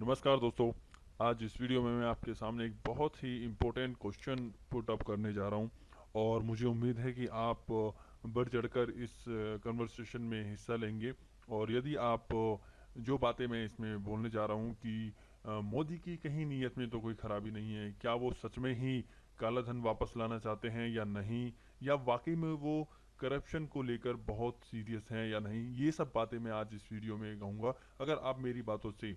नमस्कार दोस्तों। आज इस वीडियो में मैं आपके सामने एक बहुत ही इम्पोर्टेंट क्वेश्चन पुट अप करने जा रहा हूं और मुझे उम्मीद है कि आप बढ़ चढ़कर इस कन्वर्सेशन में हिस्सा लेंगे। और यदि आप जो बातें मैं इसमें बोलने जा रहा हूं कि मोदी की कहीं नीयत में तो कोई खराबी नहीं है, क्या वो सच में ही काला धन वापस लाना चाहते हैं या नहीं, या वाकई में वो करप्शन को लेकर बहुत सीरियस हैं या नहीं, ये सब बातें मैं आज इस वीडियो में कहूँगा। अगर आप मेरी बातों से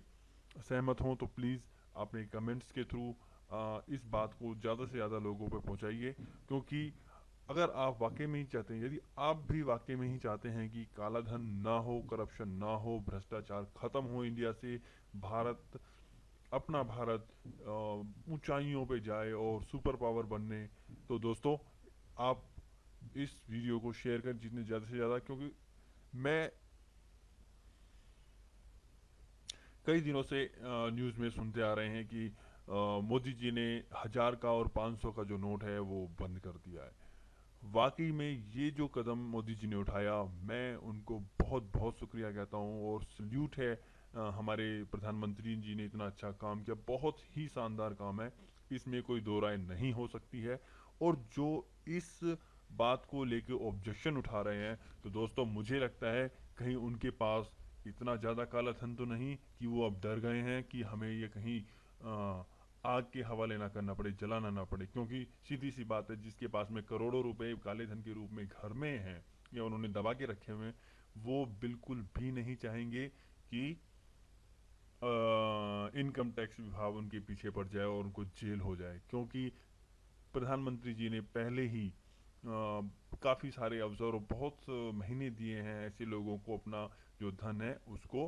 सहमत हों तो प्लीज़ अपने कमेंट्स के थ्रू इस बात को ज़्यादा से ज़्यादा लोगों पर पहुंचाइए। क्योंकि अगर आप वाकई में ही चाहते हैं, यदि आप भी वाकई में ही चाहते हैं कि काला धन ना हो, करप्शन ना हो, भ्रष्टाचार खत्म हो इंडिया से, भारत अपना भारत ऊंचाइयों पे जाए और सुपर पावर बनने, तो दोस्तों आप इस वीडियो को शेयर करें जितने ज़्यादा से ज़्यादा। क्योंकि मैं कई दिनों से न्यूज़ में सुनते आ रहे हैं कि मोदी जी ने 1000 का और 500 का जो नोट है वो बंद कर दिया है। वाकई में ये जो कदम मोदी जी ने उठाया, मैं उनको बहुत बहुत शुक्रिया कहता हूँ और सल्यूट है। हमारे प्रधानमंत्री जी ने इतना अच्छा काम किया, बहुत ही शानदार काम है, इसमें कोई दो राय नहीं हो सकती है। और जो इस बात को लेके ऑब्जेक्शन उठा रहे हैं, तो दोस्तों मुझे लगता है कहीं उनके पास इतना ज़्यादा काला धन तो नहीं कि वो अब डर गए हैं कि हमें ये कहीं आग के हवाले ना करना पड़े, जलाना ना पड़े। क्योंकि सीधी सी बात है, जिसके पास में करोड़ों रुपए काले धन के रूप में घर में हैं या उन्होंने दबा के रखे हुए हैं, वो बिल्कुल भी नहीं चाहेंगे कि इनकम टैक्स विभाग उनके पीछे पड़ जाए और उनको जेल हो जाए। क्योंकि प्रधानमंत्री जी ने पहले ही काफ़ी सारे अवसर और बहुत महीने दिए हैं ऐसे लोगों को अपना जो धन है उसको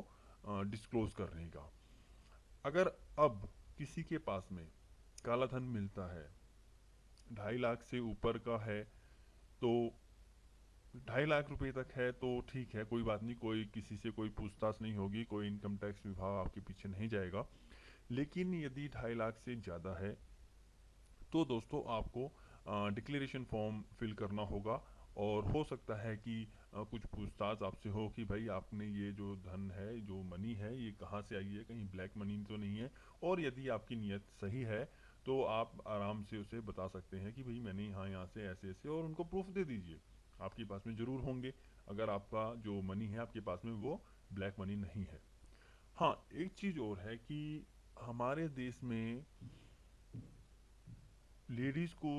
डिस्क्लोज करने का। अगर अब किसी के पास में काला धन मिलता है, 2.5 लाख से ऊपर का है, तो 2.5 लाख रुपए तक है तो ठीक है, कोई बात नहीं, कोई किसी से कोई पूछताछ नहीं होगी, कोई इनकम टैक्स विभाग आपके पीछे नहीं जाएगा। लेकिन यदि 2.5 लाख से ज़्यादा है तो दोस्तों आपको डिक्लेरेशन फॉर्म फिल करना होगा। और हो सकता है कि कुछ पूछताछ आपसे हो कि भाई आपने ये जो धन है, जो मनी है, ये कहाँ से आई है, कहीं ब्लैक मनी तो नहीं है। और यदि आपकी नीयत सही है तो आप आराम से उसे बता सकते हैं कि भाई मैंने यहाँ से ऐसे ऐसे, और उनको प्रूफ दे दीजिए। आपके पास में ज़रूर होंगे अगर आपका जो मनी है आपके पास में वो ब्लैक मनी नहीं है। हाँ, एक चीज़ और है कि हमारे देश में लेडीज को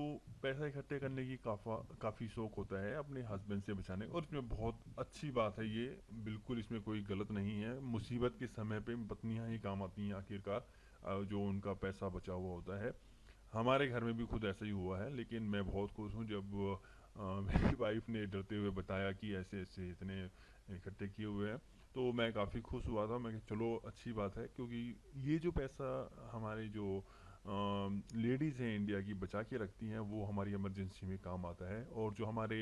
पैसा इकट्ठे करने की काफ़ी शौक होता है अपने हस्बैंड से बचाने, और इसमें बहुत अच्छी बात है ये, बिल्कुल इसमें कोई गलत नहीं है। मुसीबत के समय पे पत्नियां ही काम आती हैं आखिरकार, जो उनका पैसा बचा हुआ होता है। हमारे घर में भी खुद ऐसा ही हुआ है, लेकिन मैं बहुत खुश हूँ जब मेरी वाइफ ने डरते हुए बताया कि ऐसे ऐसे इतने इकट्ठे किए हुए हैं, तो मैं काफ़ी खुश हुआ था। मैं कहा, चलो अच्छी बात है, क्योंकि ये जो पैसा हमारे जो लेडीज़ हैं इंडिया की बचा के रखती हैं वो हमारी इमरजेंसी में काम आता है। और जो हमारे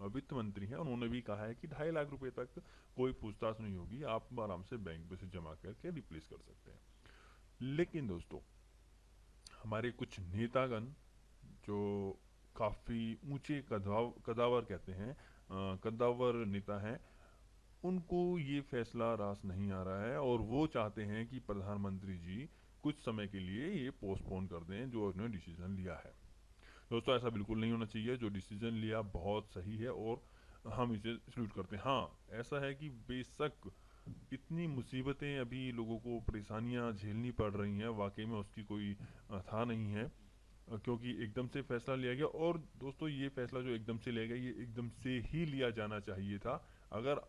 वित्त मंत्री हैं उन्होंने भी कहा है कि 2.5 लाख रुपए तक कोई पूछताछ नहीं होगी, आप आराम से बैंक में से जमा करके रिप्लेस कर सकते हैं। लेकिन दोस्तों हमारे कुछ नेतागण जो काफ़ी ऊंचे कदावर कहते हैं, कदावर नेता हैं, उनको ये फैसला रास नहीं आ रहा है और वो चाहते हैं कि प्रधानमंत्री जी कुछ समय के लिए ये पोस्टपोन कर दें जो उन्होंने डिसीजन लिया है। दोस्तों ऐसा बिल्कुल नहीं होना चाहिए, जो डिसीजन लिया बहुत सही है और हम इसे सल्यूट करते हैं। हाँ, ऐसा है कि बेशक इतनी मुसीबतें अभी लोगों को परेशानियां झेलनी पड़ रही हैं, वाकई में उसकी कोई था नहीं है, क्योंकि एकदम से फैसला लिया गया। और दोस्तों ये फैसला जो एकदम से लिया गया, ये एकदम से ही लिया जाना चाहिए था। अगर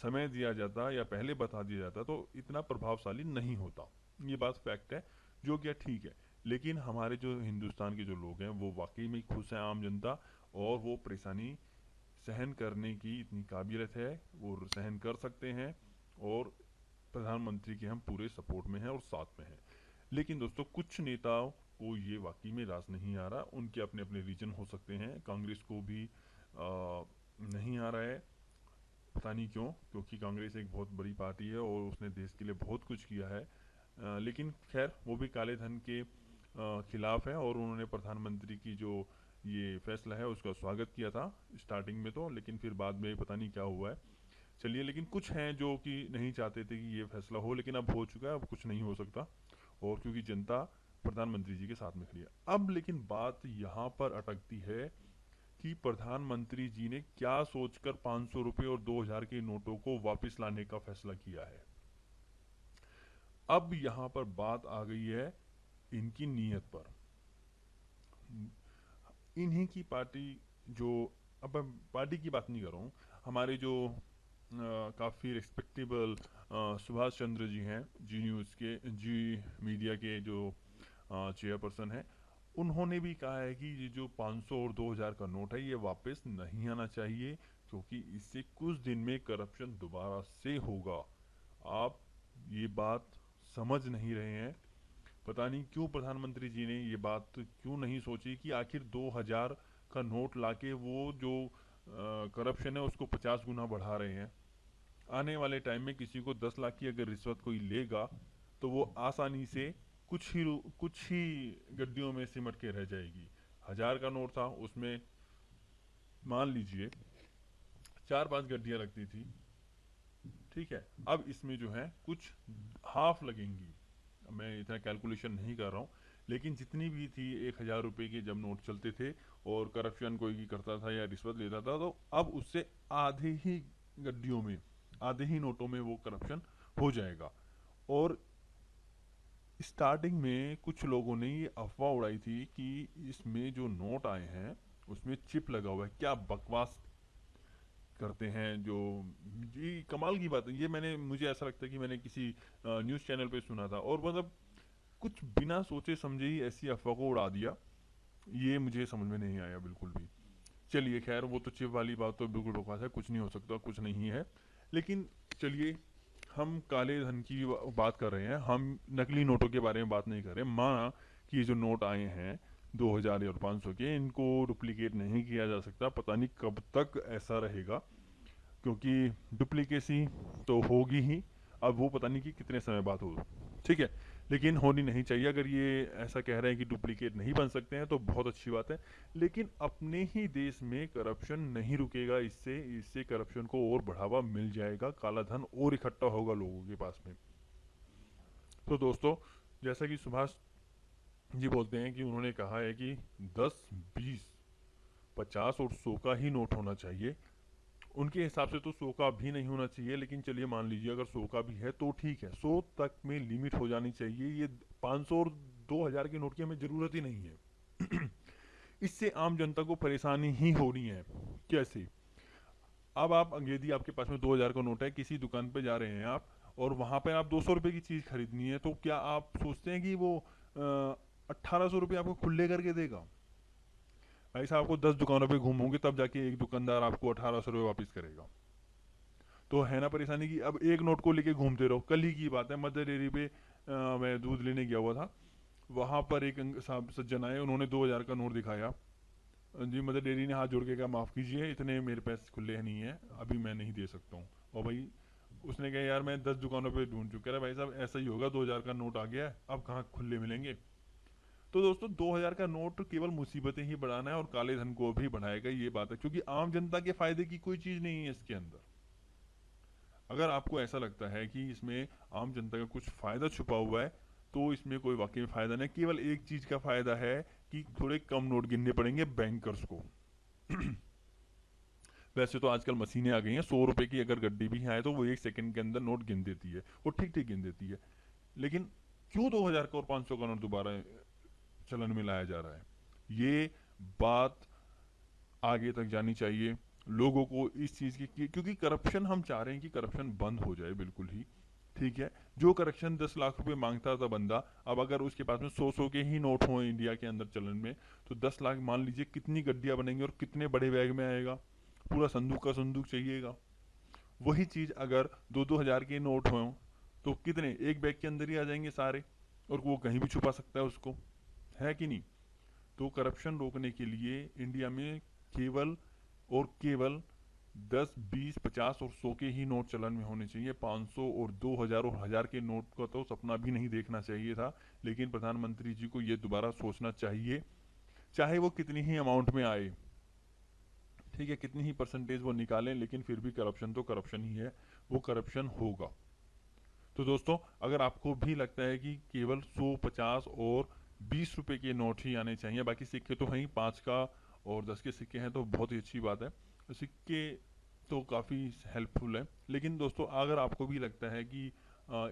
समय दिया जाता या पहले बता दिया जाता तो इतना प्रभावशाली नहीं होता। ये बात फैक्ट है, जो क्या ठीक है। लेकिन हमारे जो हिंदुस्तान के जो लोग हैं वो वाकई में खुश हैं, आम जनता, और वो परेशानी सहन करने की इतनी काबिलियत है, वो सहन कर सकते हैं। और प्रधानमंत्री के हम पूरे सपोर्ट में हैं और साथ में हैं। लेकिन दोस्तों कुछ नेताओं को ये वाकई में रास नहीं आ रहा, उनके अपने अपने रीजन हो सकते हैं। कांग्रेस को भी नहीं आ रहा है, पता नहीं क्यों, क्योंकि कांग्रेस एक बहुत बड़ी पार्टी है और उसने देश के लिए बहुत कुछ किया है। लेकिन खैर वो भी काले धन के खिलाफ है और उन्होंने प्रधानमंत्री की जो ये फैसला है उसका स्वागत किया था स्टार्टिंग में तो, लेकिन फिर बाद में पता नहीं क्या हुआ है। चलिए, लेकिन कुछ हैं जो कि नहीं चाहते थे कि ये फैसला हो, लेकिन अब हो चुका है, अब कुछ नहीं हो सकता। और क्योंकि जनता प्रधानमंत्री जी के साथ में खड़ी है। अब लेकिन बात यहाँ पर अटकती है कि प्रधानमंत्री जी ने क्या सोचकर 500 रुपये और 2000 के नोटों को वापस लाने का फैसला किया है। अब यहाँ पर बात आ गई है इनकी नीयत पर। इन्हीं की पार्टी जो, अब मैं पार्टी की बात नहीं कर रहा हूँ, हमारे जो काफ़ी रिस्पेक्टेबल सुभाष चंद्र जी हैं, जी न्यूज़ के, जी मीडिया के जो चेयरपर्सन हैं, उन्होंने भी कहा है कि ये जो 500 और 2000 का नोट है ये वापस नहीं आना चाहिए, क्योंकि इससे कुछ दिन में करप्शन दोबारा से होगा। आप ये बात समझ नहीं रहे हैं। पता नहीं क्यों प्रधानमंत्री जी ने ये बात क्यों नहीं सोची कि आखिर 2000 का नोट लाके वो जो करप्शन है उसको 50 गुना बढ़ा रहे हैं। आने वाले टाइम में किसी को 10 लाख की अगर रिश्वत कोई लेगा तो वो आसानी से कुछ ही गड्डियों में सिमट के रह जाएगी। 1000 का नोट था, उसमें मान लीजिए 4-5 गड्डियां लगती थी, ठीक है। अब इसमें जो है कुछ हाफ लगेंगी। मैं इतना कैलकुलेशन नहीं कर रहा हूँ, लेकिन जितनी भी थी 1000 रुपये के जब नोट चलते थे और करप्शन कोई भी करता था या रिश्वत लेता था, तो अब उससे आधे ही गड्डियों में, आधे ही नोटों में वो करप्शन हो जाएगा। और स्टार्टिंग में कुछ लोगों ने ये अफवाह उड़ाई थी कि इसमें जो नोट आए हैं उसमें चिप लगा हुआ है। क्या बकवास करते हैं जो, जी कमाल की बात है ये। मुझे ऐसा लगता है कि मैंने किसी न्यूज़ चैनल पे सुना था, और मतलब कुछ बिना सोचे समझे ही ऐसी अफवाह को उड़ा दिया। ये मुझे समझ में नहीं आया बिल्कुल भी। चलिए खैर, वो तो चिप वाली बात तो बिल्कुल बकवास है, कुछ नहीं हो सकता, कुछ नहीं है। लेकिन चलिए, हम काले धन की बात कर रहे हैं, हम नकली नोटों के बारे में बात नहीं कर रहे। माना कि ये जो नोट आए हैं 2000 और 500 के, इनको डुप्लीकेट नहीं किया जा सकता। पता नहीं कब तक ऐसा रहेगा, क्योंकि डुप्लीकेसी तो होगी ही। अब वो पता नहीं कि कितने समय बाद हो, ठीक है, लेकिन होनी नहीं चाहिए। अगर ये ऐसा कह रहे हैं कि डुप्लीकेट नहीं बन सकते हैं तो बहुत अच्छी बात है। लेकिन अपने ही देश में करप्शन नहीं रुकेगा, इससे इससे करप्शन को और बढ़ावा मिल जाएगा, काला धन और इकट्ठा होगा लोगों के पास में। तो दोस्तों, जैसा कि सुभाष जी बोलते हैं कि उन्होंने कहा है कि 10, 20, 50 और 100 का ही नोट होना चाहिए। उनके हिसाब से तो 100 का भी नहीं होना चाहिए, लेकिन चलिए मान लीजिए अगर 100 का भी है तो ठीक है, 100 तक में लिमिट हो जानी चाहिए। ये 500 और 2000 के नोट की हमें ज़रूरत ही नहीं है। इससे आम जनता को परेशानी ही हो रही है। कैसे? अब आप अंग्रेजी, आपके पास में 2000 का नोट है, किसी दुकान पे जा रहे हैं आप, और वहां पर आप 200 रुपये की चीज़ खरीदनी है, तो क्या आप सोचते हैं कि वो 1800 रुपये आपको खुले करके देगा? भाई साहब, आपको 10 दुकानों पे घूमोगे तब जाके एक दुकानदार आपको 1800 रुपये वापस करेगा। तो है ना परेशानी की। अब एक नोट को लेके घूमते रहो। कल ही की बात है, मदर डेयरी पे मैं दूध लेने गया हुआ था। वहां पर एक साहब सज्जन आए, उन्होंने 2000 का नोट दिखाया। जी, मदर डेयरी ने हाथ जोड़ के कहा माफ़ कीजिए, इतने मेरे पास खुले नहीं है, अभी मैं नहीं दे सकता हूँ। और भाई उसने कहा यार मैं 10 दुकानों पे ढूंढ चुका है। भाई साहब ऐसा ही होगा, 2000 का नोट आ गया है, अब कहाँ खुले मिलेंगे। तो दोस्तों, 2000 का नोट केवल मुसीबतें ही बढ़ाना है और काले धन को भी बढ़ाएगा, ये बात है, क्योंकि आम जनता के फायदे की कोई चीज़ नहीं है इसके अंदर। अगर आपको ऐसा लगता है कि इसमें आम जनता का कुछ फ़ायदा छुपा हुआ है, तो इसमें कोई वाकई में फ़ायदा नहीं। केवल एक चीज़ का फ़ायदा है कि थोड़े कम नोट गिनने पड़ेंगे बैंकर्स को। वैसे तो आजकल मशीनें आ गई हैं, 100 रुपये की अगर गड्डी भी आए तो वो 1 सेकंड के अंदर नोट गिन देती है, वो ठीक ठीक गिन देती है। लेकिन क्यों 2000 का और 500 का नोट दोबारा चलन में लाया जा रहा है? ये बात आगे तक जानी चाहिए लोगों को इस चीज़ की, क्योंकि करप्शन, हम चाह रहे हैं कि करप्शन बंद हो जाए बिल्कुल ही, ठीक है। जो करप्शन 10 लाख रुपए मांगता था बंदा, अब अगर उसके पास में 100 के ही नोट हों इंडिया के अंदर चलन में, तो 10 लाख, मान लीजिए कितनी गड्डियां बनेंगी और कितने बड़े बैग में आएगा? पूरा संदूक का संदूक चाहिएगा। वही चीज़ अगर 2-2 हज़ार के नोट हों तो कितने, एक बैग के अंदर ही आ जाएंगे सारे, और वो कहीं भी छुपा सकता है उसको, है कि नहीं? तो करप्शन रोकने के लिए इंडिया में केवल और केवल 10, 20, 50 और 100 के ही नोट चलन में होने चाहिए। 500 और 2000 और 1000 के नोट का तो सपना भी नहीं देखना चाहिए था। लेकिन प्रधानमंत्री जी को ये दोबारा सोचना चाहिए, चाहे वो कितनी ही अमाउंट में आए, ठीक है, कितनी ही परसेंटेज वो निकालें, लेकिन फिर भी करप्शन तो करप्शन ही है, वो करप्शन होगा। तो दोस्तों, अगर आपको भी लगता है कि केवल 100, 50 और 20 रुपए के नोट ही आने चाहिए, बाकी सिक्के तो हैं ही, 5 का और 10 के सिक्के हैं तो बहुत ही अच्छी बात है, सिक्के तो काफ़ी हेल्पफुल है। लेकिन दोस्तों, अगर आपको भी लगता है कि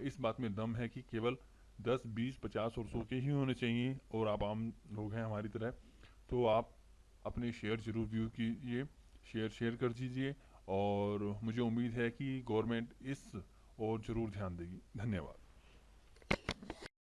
इस बात में दम है कि केवल 10, 20, 50 और 100 के ही होने चाहिए और आप आम लोग हैं हमारी तरह, तो आप अपने शेयर जरूर व्यू कीजिए, शेयर शेयर कर दीजिए, और मुझे उम्मीद है कि गवर्नमेंट इस और ज़रूर ध्यान देगी। धन्यवाद।